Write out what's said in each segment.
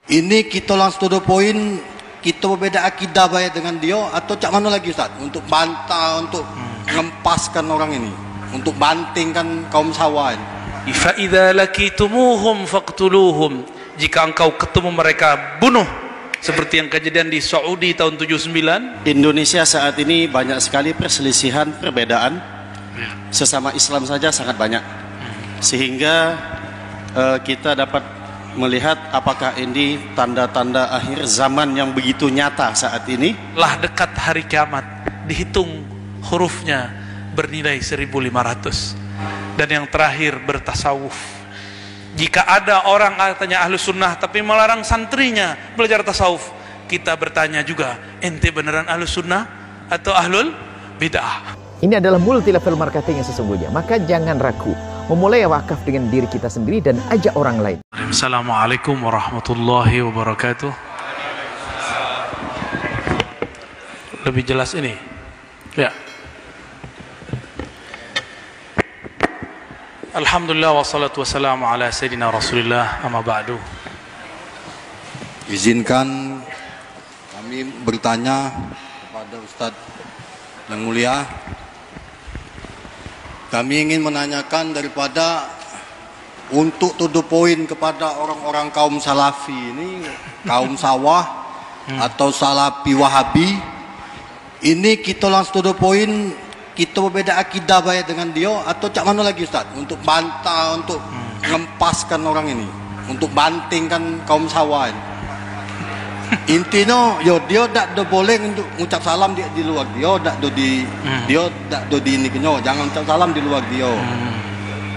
Ini kita langsung to the point, kita berbeda akidah baik dengan dia atau cak mana lagi Ustaz? Untuk bantah, untuk ngempaskan orang ini, untuk bantingkan kaum Sawa ini. Fa idza lakitumuhum faqtuluhum. Jika engkau ketemu mereka, bunuh. Seperti yang kejadian di Saudi tahun 79. Indonesia saat ini banyak sekali perselisihan, perbedaan. Sesama Islam saja sangat banyak. Sehingga kita dapat melihat apakah ini tanda-tanda akhir zaman yang begitu nyata saat ini. Lah dekat hari kiamat, dihitung hurufnya bernilai 1500. Dan yang terakhir bertasawuf. Jika ada orang katanya ahlu sunnah tapi melarang santrinya belajar tasawuf, kita bertanya juga, ente beneran ahlu sunnah atau ahlul bid'ah? Ini adalah multi level marketing yang sesungguhnya. Maka jangan ragu, memulai wakaf dengan diri kita sendiri dan ajak orang lain. Assalamualaikum warahmatullahi wabarakatuh. Lebih jelas ini ya. Alhamdulillah wassalatu wassalamu ala sayyidina Rasulillah, amma ba'du. Izinkan kami bertanya kepada Ustadz yang mulia. Kami ingin menanyakan daripada untuk to the point kepada orang-orang kaum Salafi ini, kaum Sawah atau Salafi Wahabi. Ini kita langsung to the point, kita berbeda akidah baik dengan dia atau cak mana lagi Ustaz? Untuk bantah, untuk ngempaskan orang ini, untuk bantingkan kaum Sawa ini. Intinya, yo dia tak boleh untuk ucap salam di luar dia, tak di dia tak di ini kenyo, jangan ucap salam di luar dia.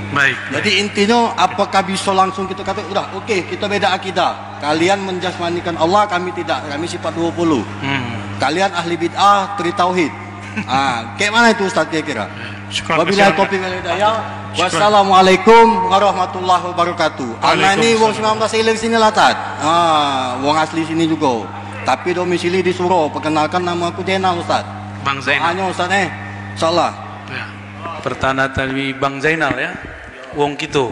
Baik. Jadi intinya, apakah bisa langsung kita kata, udah, oke, kita beda akidah. Kalian menjasmanikan Allah, kami tidak, kami sifat 20. Kalian ahli bid'ah, tri tauhid. Kayak mana itu Ustaz kira-kira? Wabillahi taufiq wal hidayah. Wassalamualaikum warahmatullahi wabarakatuh. Anak ini wong 19 ilir sini lah Tad. Wong asli sini juga. Tapi domisili di Suro. Perkenalkan nama aku Zainal Ustaz. Bang Zainal. Hanya Ustaz insyaallah. Ya. Pertanda tadi Bang Zainal ya. Wong gitu.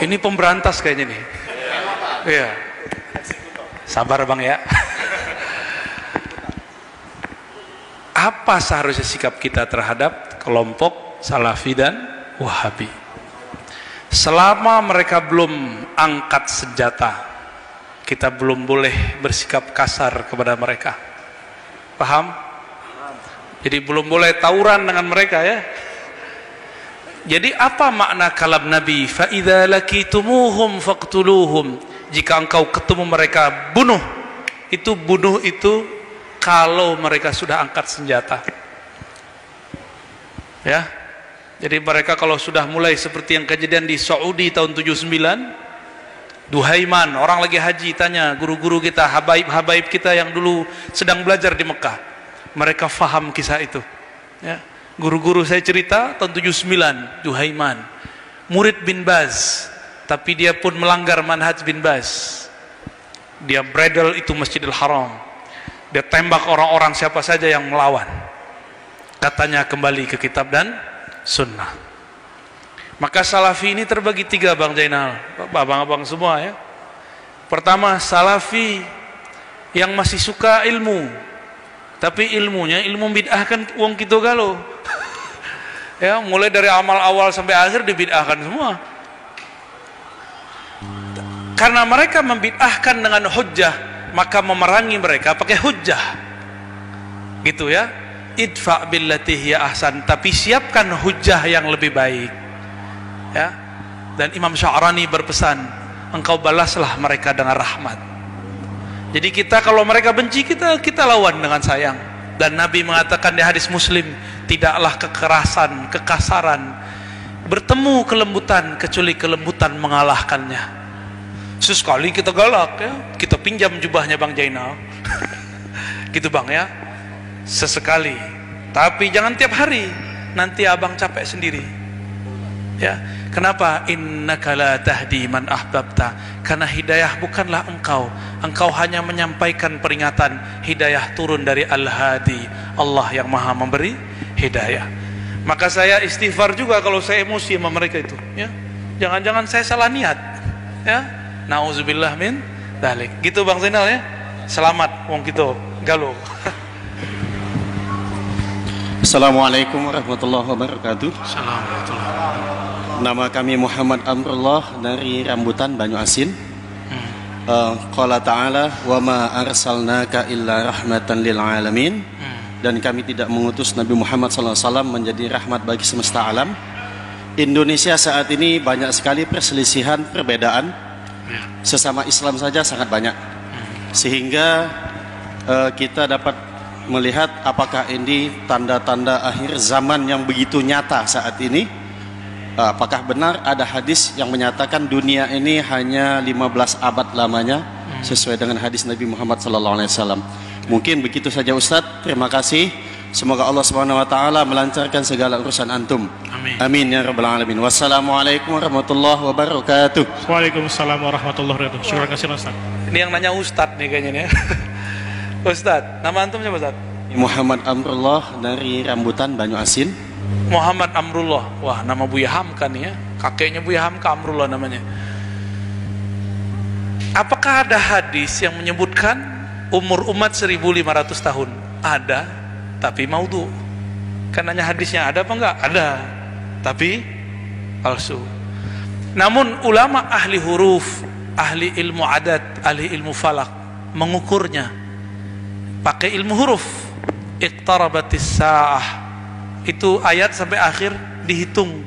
Ini pemberantas kayaknya nih. Iya. Sabar Bang ya. Apa seharusnya sikap kita terhadap kelompok Salafi dan Wahabi? Selama mereka belum angkat senjata, kita belum boleh bersikap kasar kepada mereka. Paham? Jadi belum boleh tawuran dengan mereka ya. Jadi apa makna kalam Nabi? Fa idza lakitumuhum faqtuluhum. Jika engkau ketemu mereka, bunuh. Itu bunuh itu kalau mereka sudah angkat senjata. Ya. Jadi mereka kalau sudah mulai seperti yang kejadian di Saudi tahun 79, Duhaiman, orang lagi haji tanya guru-guru kita, habaib-habaib kita yang dulu sedang belajar di Mekah. Mereka faham kisah itu. Ya. Guru-guru saya cerita tahun 79, Duhaiman, murid bin Baz, tapi dia pun melanggar manhaj bin Baz. Dia bredel itu Masjidil Haram. Dia tembak orang-orang siapa saja yang melawan. Katanya kembali ke kitab dan sunnah. Maka Salafi ini terbagi 3 Bang Zainal, abang-abang semua ya. Pertama, Salafi yang masih suka ilmu, tapi ilmunya ilmu bid'ah kan wong gitu galau. Ya, mulai dari amal awal sampai akhir dibid'ahkan semua. Karena mereka membid'ahkan dengan hujjah, maka memerangi mereka pakai hujjah. Gitu ya. Idfa billati hiya ahsan, tapi siapkan hujjah yang lebih baik. Ya. Dan Imam Sya'rani berpesan, engkau balaslah mereka dengan rahmat. Jadi kita kalau mereka benci kita lawan dengan sayang. Dan Nabi mengatakan di hadis Muslim, tidaklah kekerasan, kekasaran bertemu kelembutan kecuali kelembutan mengalahkannya. Sesekali kita galak ya, kita pinjam jubahnya Bang Zainal. Gitu Bang ya. Sesekali. Tapi jangan tiap hari. Nanti abang capek sendiri. Ya. Kenapa? Innaka la tahdi man ahbabta. Karena hidayah bukanlah engkau. Engkau hanya menyampaikan peringatan. Hidayah turun dari Al-Hadi, Allah yang maha memberi hidayah. Maka saya istighfar juga kalau saya emosi sama mereka itu ya. Jangan-jangan saya salah niat ya. Nauzubillah min dzalik. Gitu Bang Zainal ya. Selamat wong kita galuh. Assalamualaikum warahmatullahi wabarakatuh. Assalamualaikum. Nama kami Muhammad Amrullah dari Rambutan, Banyu Asin. Qala ta'ala wa ma arsalnaka illa rahmatan lil alamin. Dan kami tidak mengutus Nabi Muhammad SAW menjadi rahmat bagi semesta alam. Indonesia saat ini banyak sekali perselisihan, perbedaan. Sesama Islam saja sangat banyak. Sehingga kita dapat melihat apakah ini tanda-tanda akhir zaman yang begitu nyata saat ini. Apakah benar ada hadis yang menyatakan dunia ini hanya 15 abad lamanya sesuai dengan hadis Nabi Muhammad SAW. Mungkin begitu saja Ustadz. Terima kasih. Semoga Allah Subhanahu wa taala melancarkan segala urusan antum. Amin. Amin ya rabbal alamin. Wassalamualaikum warahmatullahi wabarakatuh. Waalaikumsalam warahmatullahi wabarakatuh. Terima kasih Ustaz. Ini yang nanya Ustadz nih kayaknya nih. Ustadz, nama antum siapa Ustadz? Muhammad Amrullah dari Rambutan, Banyu Asin. Muhammad Amrullah. Wah, nama Buya Hamka nih ya. Kakeknya Buya Hamka, Amrullah namanya. Apakah ada hadis yang menyebutkan umur umat 1500 tahun? Ada, tapi maudhu. Kan nanya hadisnya ada apa enggak? Ada, tapi palsu. Namun ulama ahli huruf, ahli ilmu adat, ahli ilmu falak mengukurnya pakai ilmu huruf. Iqtarabatis sa'ah, itu ayat sampai akhir dihitung,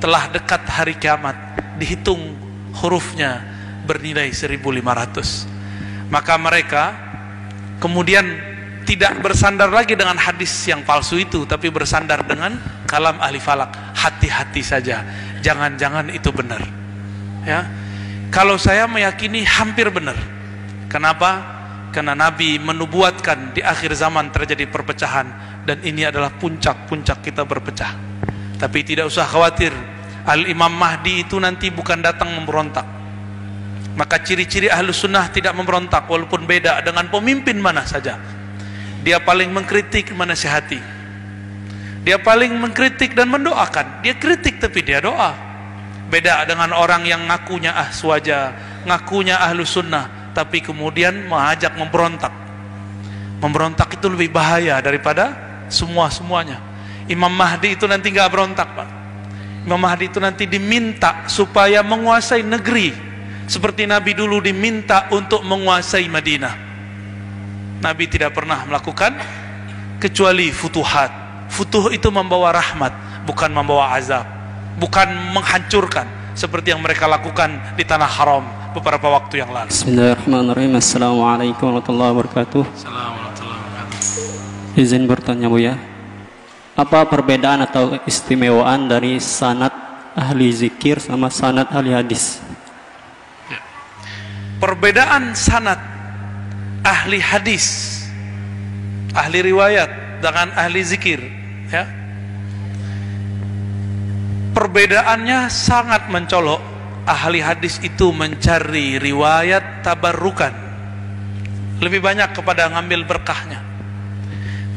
telah dekat hari kiamat, dihitung hurufnya bernilai 1500. Maka mereka kemudian tidak bersandar lagi dengan hadis yang palsu itu, tapi bersandar dengan kalam ahli falak. Hati-hati saja, jangan-jangan itu benar ya. Kalau saya meyakini hampir benar. Kenapa? Karena Nabi menubuatkan di akhir zaman terjadi perpecahan, dan ini adalah puncak-puncak kita berpecah. Tapi tidak usah khawatir, Al-Imam Mahdi itu nanti bukan datang memberontak. Maka ciri-ciri ahlu sunnah tidak memberontak walaupun beda dengan pemimpin mana saja. Dia paling mengkritik, menasihati. Dia paling mengkritik dan mendoakan. Dia kritik tapi dia doa. Beda dengan orang yang ngakunya ahswaja, ngakunya ahlu sunnah, tapi kemudian mengajak memberontak. Memberontak itu lebih bahaya daripada semuanya. Imam Mahdi itu nanti nggak berontak, Pak. Imam Mahdi itu nanti diminta supaya menguasai negeri, seperti Nabi dulu diminta untuk menguasai Madinah. Nabi tidak pernah melakukan kecuali futuhat. Futuh itu membawa rahmat, bukan membawa azab, bukan menghancurkan seperti yang mereka lakukan di tanah haram beberapa waktu yang lalu. Bismillahirrahmanirrahim. Assalamualaikum warahmatullahi wabarakatuh. Assalamualaikum warahmatullahi wabarakatuh. Izin bertanya Buya, apa perbedaan atau istimewaan dari sanad ahli zikir sama sanad ahli hadis? Perbedaan sanad ahli hadis, ahli riwayat dengan ahli zikir ya. Perbedaannya sangat mencolok. Ahli hadis itu mencari riwayat tabarrukan, lebih banyak kepada ngambil berkahnya.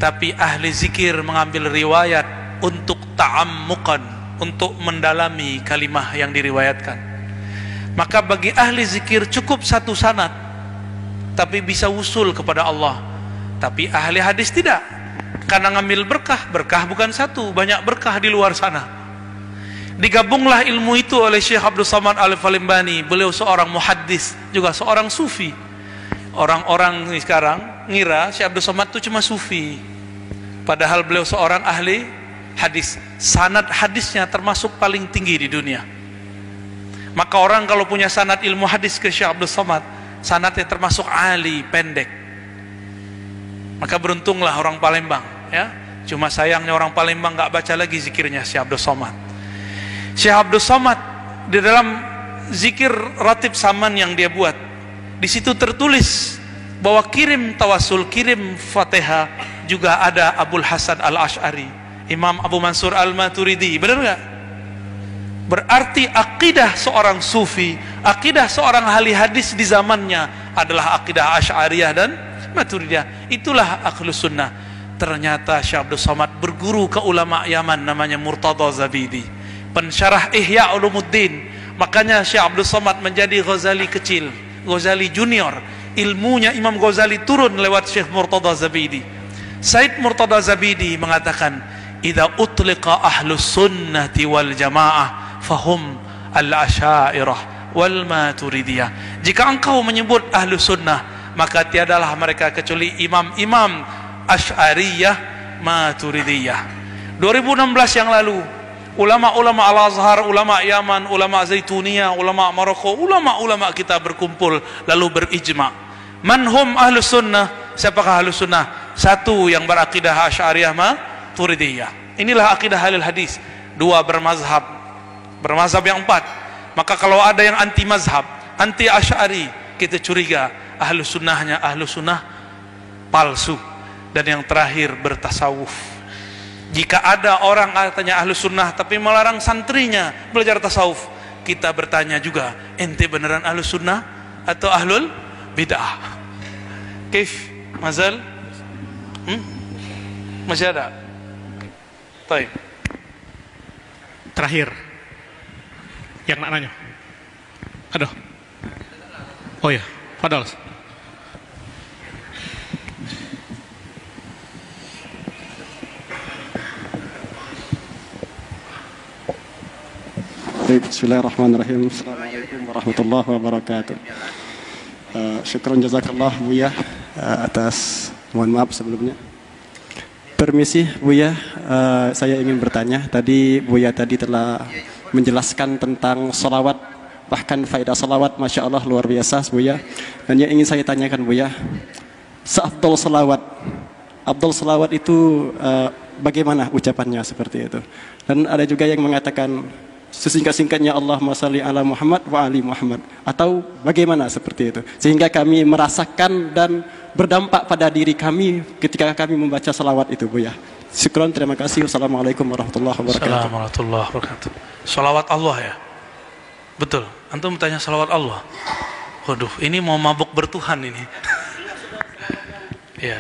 Tapi ahli zikir mengambil riwayat untuk ta'ammuqan, untuk mendalami kalimah yang diriwayatkan. Maka bagi ahli zikir cukup satu sanad, tapi bisa usul kepada Allah. Tapi ahli hadis tidak, karena ngambil berkah. Berkah bukan satu, banyak berkah di luar sana. Digabunglah ilmu itu oleh Syekh Abdul Samad Al-Falimbani. Beliau seorang muhaddis, juga seorang sufi. Orang-orang sekarang ngira Syekh Abdul Samad itu cuma sufi, padahal beliau seorang ahli hadis. Sanad hadisnya termasuk paling tinggi di dunia. Maka orang kalau punya sanad ilmu hadis ke Syekh Abdul Samad, sanadnya termasuk ali, pendek. Maka beruntunglah orang Palembang ya. Cuma sayangnya orang Palembang nggak baca lagi zikirnya Syekh Abdul Samad. Syekh Abdul Samad di dalam zikir ratib saman yang dia buat, di situ tertulis bahwa kirim tawasul, kirim Fatihah juga ada Abul Hasan Al-Asy'ari, Imam Abu Mansur Al-Maturidi. Benar nggak? Berarti akidah seorang sufi, akidah seorang ahli hadis di zamannya adalah akidah Asy'ariyah dan Maturidiyah. Itulah ahlus sunnah. Ternyata Syekh Abdul Samad berguru ke ulama Yaman namanya Murtada Zabidi, pensyarah Ihya Ulumuddin, Makanya Syekh Abdul Somad menjadi Ghazali kecil, Ghazali junior. Ilmunya Imam Ghazali turun lewat Syekh Murtada Zabidi. Said Murtada Zabidi mengatakan, "Idza utliqa ahlus sunnati wal jamaah fahum al-asy'ariyah wal maturidiyah." Jika engkau menyebut ahlus sunnah, maka tiadalah mereka kecuali imam-imam Asy'ariyah, Maturidiyah. 2016 yang lalu, ulama-ulama Al-Azhar, ulama Yaman, ulama Zaituniyah, ulama Maroko, ulama-ulama kita berkumpul lalu berijma. Manhum ahlus sunnah? Siapakah ahlus sunnah? Satu yang berakidah Asy'ariyah Maturidiyah. Inilah akidah ahlul hadis. Dua bermazhab yang empat. Maka kalau ada yang anti mazhab, anti Asy'ari, kita curiga ahlus sunnahnya ahlus sunnah palsu. Dan yang terakhir bertasawuf. Jika ada orang katanya ahlus sunnah tapi melarang santrinya belajar tasawuf, kita bertanya juga, ente beneran ahlus sunnah atau ahlul bid'ah? Kif? Mazal? Masih ada? Baik. Terakhir, yang nak nanya. Aduh. Oh ya, Fadal. Bismillahirrahmanirrahim. Assalamualaikum warahmatullahi wabarakatuh. Syukran jazakallah Buya atas, mohon maaf sebelumnya. Permisi Buya, saya ingin bertanya. Tadi Buya tadi telah menjelaskan tentang salawat, bahkan faedah salawat, masya Allah luar biasa Buya. Dan yang ingin saya tanyakan Buya, seafdal salawat, afdal salawat itu bagaimana ucapannya seperti itu? Dan ada juga yang mengatakan sesingkat-singkatnya Allahumma shalli ala Muhammad wa ali Muhammad, atau bagaimana seperti itu, sehingga kami merasakan dan berdampak pada diri kami ketika kami membaca salawat itu Buya. Syukran, terima kasih. Wassalamualaikum warahmatullahi wabarakatuh. Assalamualaikum warahmatullahi wabarakatuh. Salawat Allah ya? Betul, antum tanya salawat Allah. Waduh, ini mau mabuk bertuhan ini. Ya.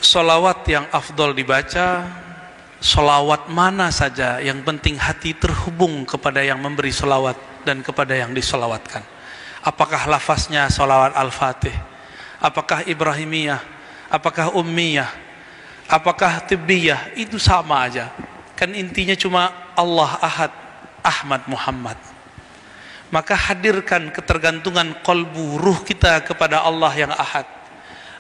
Salawat yang afdol dibaca, salawat mana saja, yang penting hati terhubung kepada yang memberi salawat dan kepada yang disalawatkan. Apakah lafaznya salawat Al-Fatih, apakah Ibrahimiyah, apakah Ummiyah, apakah Tibbiyah, itu sama aja. Kan intinya cuma Allah Ahad, Ahmad Muhammad. Maka hadirkan ketergantungan kolbu, ruh kita kepada Allah yang Ahad.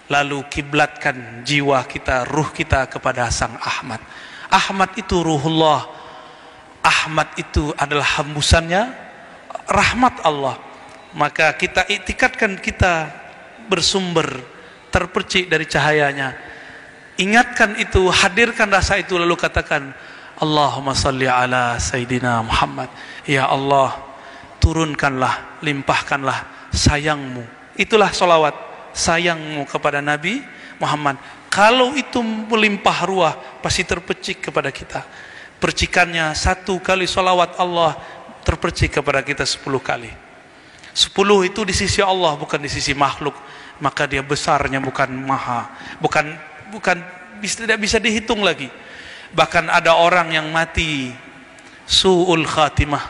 Lalu kiblatkan jiwa kita, ruh kita kepada Sang Ahmad. Ahmad itu ruhullah. Ahmad itu adalah hembusannya rahmat Allah. Maka kita iktikadkan kita bersumber, terpercik dari cahayanya. Ingatkan itu, hadirkan rasa itu, lalu katakan Allahumma salli ala Sayyidina Muhammad. Ya Allah, turunkanlah, limpahkanlah sayangmu. Itulah salawat, sayangmu kepada Nabi Muhammad. Kalau itu melimpah ruah, pasti terpercik kepada kita. Percikannya 1 kali salawat Allah terpercik kepada kita 10 kali. 10 itu di sisi Allah, bukan di sisi makhluk. Maka dia besarnya bukan maha, bukan tidak bisa dihitung lagi. Bahkan ada orang yang mati su'ul khatimah,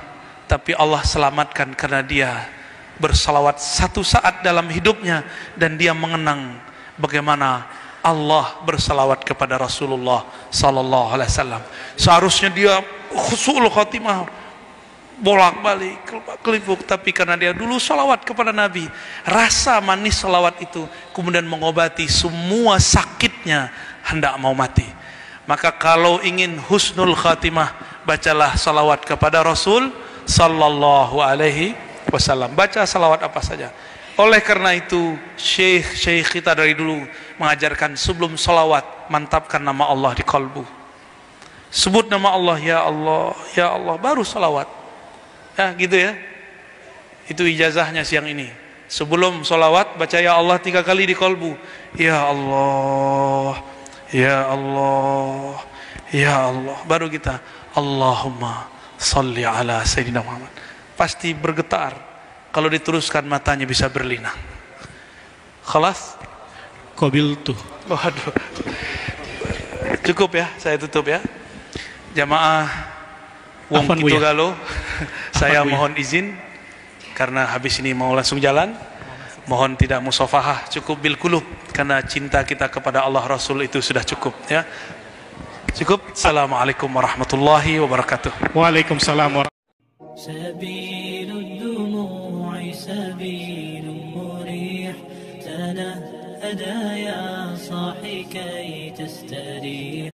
tapi Allah selamatkan karena dia bersalawat 1 saat dalam hidupnya, dan dia mengenang bagaimana Allah bersalawat kepada Rasulullah sallallahu alaihi wasallam. Seharusnya dia su'ul khatimah, bolak-balik, kelipuk, tapi karena dia dulu salawat kepada Nabi, rasa manis salawat itu kemudian mengobati semua sakitnya hendak mau mati. Maka kalau ingin husnul khatimah, bacalah salawat kepada Rasul sallallahu alaihi wasallam. Baca salawat apa saja. Oleh karena itu, syekh kita dari dulu mengajarkan sebelum salawat, mantapkan nama Allah di kalbu. Sebut nama Allah, ya Allah, ya Allah, baru salawat. Ya, gitu ya. Itu ijazahnya siang ini. Sebelum salawat, baca ya Allah 3 kali di kalbu. Ya Allah, ya Allah, ya Allah. Baru kita Allahumma salli ala Sayyidina Muhammad. Pasti bergetar. Kalau diteruskan matanya bisa berlinang. Khalas? Qabil tuh. Waduh. Cukup ya, saya tutup ya. Jamaah Wong Afwan, Bu, Kito ya. Galo. Saya Bu, ya. mohon izin karena habis ini mau langsung jalan. Mohon tidak musafahah, cukup bil qulub karena cinta kita kepada Allah Rasul itu sudah cukup ya. Cukup. Assalamualaikum warahmatullahi wabarakatuh. Waalaikumsalam warahmatullahi سبيل الدموع سبيل مريح تنهدى يا صاحي كي تستريح